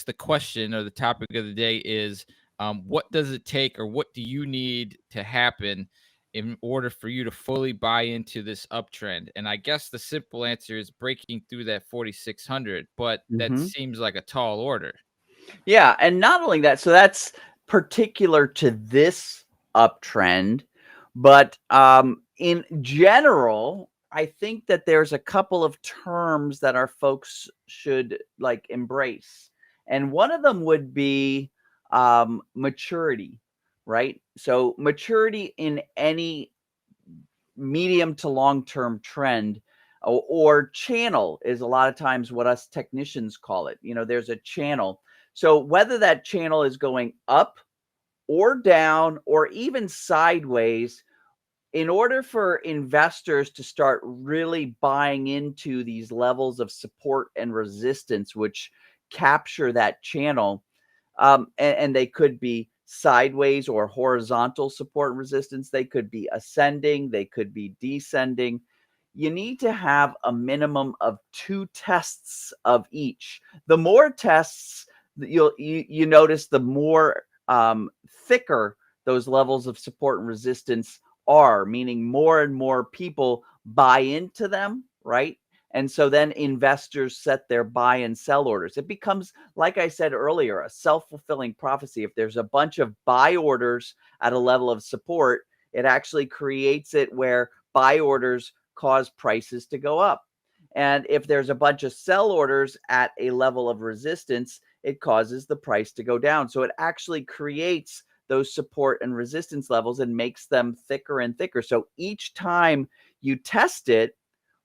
guess the question or the topic of the day is, what does it take, or what do you need to happen in order for you to fully buy into this uptrend? And I guess the simple answer is breaking through that 4,600, but that Mhm. seems like a tall order. Yeah, and not only that, so that's particular to this uptrend, but in general, I think that there's a couple of terms that our folks should like embrace, and one of them would be maturity, right? So maturity in any medium to long term trend or channel is a lot of times what us technicians call it. There's a channel. So whether that channel is going up or down or even sideways, in order for investors to start really buying into these levels of support and resistance, which capture that channel, and they could be sideways or horizontal support and resistance. They could be ascending, they could be descending. You need to have a minimum of 2 tests of each. The more tests that you notice, the more thicker those levels of support and resistance are, meaning more and more people buy into them, right? And so then investors set their buy and sell orders. It becomes, like I said earlier, a self-fulfilling prophecy. If there's a bunch of buy orders at a level of support, it actually creates it where buy orders cause prices to go up. And if there's a bunch of sell orders at a level of resistance, it causes the price to go down. So it actually creates those support and resistance levels and makes them thicker and thicker. So each time you test it,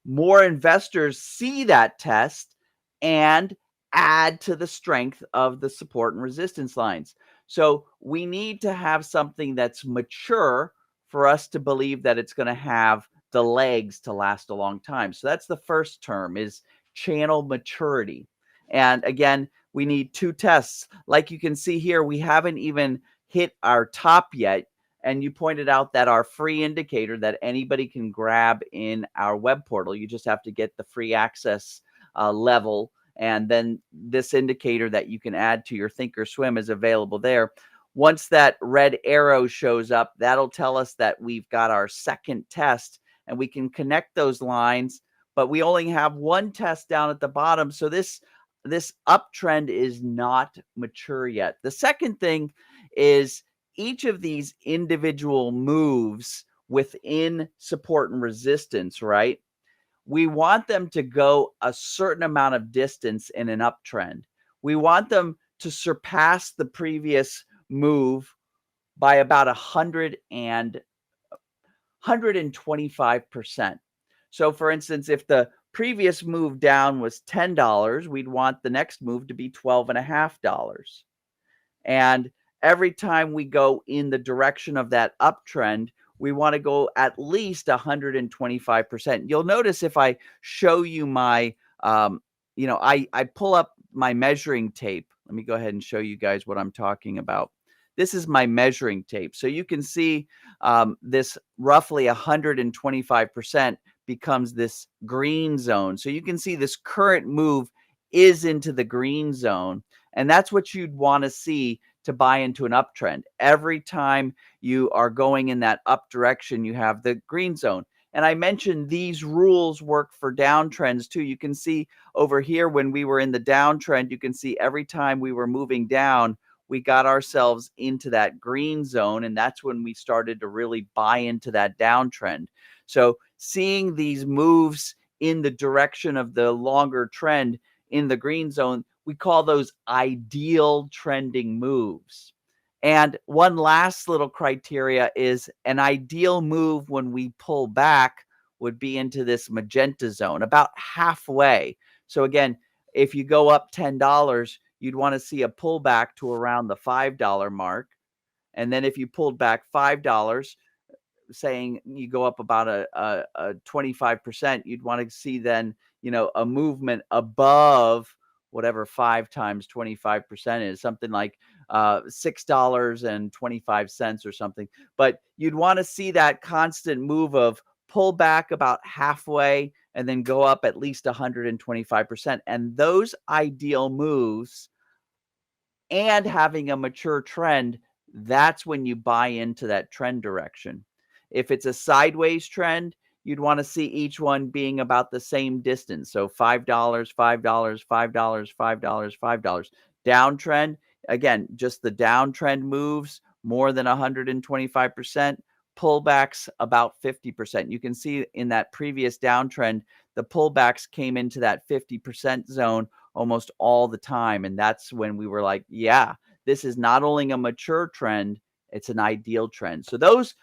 more investors see that test and add to the strength of the support and resistance lines. So we need to have something that's mature for us to believe that it's going to have the legs to last a long time. So that's the first term, is channel maturity. And again, we need 2 tests. Like you can see here, we haven't even hit our top yet. And you pointed out that our free indicator that anybody can grab in our web portal, you just have to get the free access level. And then this indicator that you can add to your Thinkorswim is available there. Once that red arrow shows up, that'll tell us that we've got our second test and we can connect those lines, but we only have 1 test down at the bottom. So this uptrend is not mature yet. The second thing is each of these individual moves within support and resistance, right? We want them to go a certain amount of distance in an uptrend. We want them to surpass the previous move by about 125%. So for instance, if the previous move down was $10, we'd want the next move to be $12.50. And every time we go in the direction of that uptrend, we want to go at least 125%. You'll notice if I show you my, I pull up my measuring tape. Let me go ahead and show you guys what I'm talking about. This is my measuring tape. So you can see this roughly 125% becomes this green zone. So you can see this current move is into the green zone. And that's what you'd want to see to buy into an uptrend. Every time you are going in that up direction, you have the green zone. And I mentioned these rules work for downtrends too. You can see over here when we were in the downtrend, you can see every time we were moving down, we got ourselves into that green zone. And that's when we started to really buy into that downtrend. So seeing these moves in the direction of the longer trend in the green zone, we call those ideal trending moves. And one last little criteria is an ideal move when we pull back would be into this magenta zone, about halfway. So again, if you go up $10, you'd want to see a pullback to around the $5 mark. And then if you pulled back $5, saying you go up about a 25%, you'd want to see then, a movement above whatever 5 times 25% is, something like $6.25 or something. But you'd want to see that constant move of pull back about halfway and then go up at least 125%. And those ideal moves and having a mature trend, that's when you buy into that trend direction. If it's a sideways trend, you'd want to see each one being about the same distance. So $5, $5, $5, $5, $5. Downtrend, again, just the downtrend moves more than 125%, pullbacks about 50%. You can see in that previous downtrend, the pullbacks came into that 50% zone almost all the time. And that's when we were like, yeah, this is not only a mature trend, it's an ideal trend. So those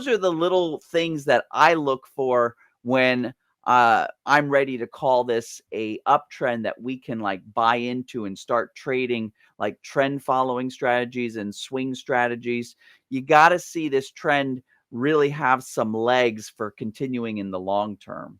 are the little things that I look for when I'm ready to call this a uptrend that we can like buy into and start trading like trend following strategies and swing strategies. You got to see this trend really have some legs for continuing in the long term.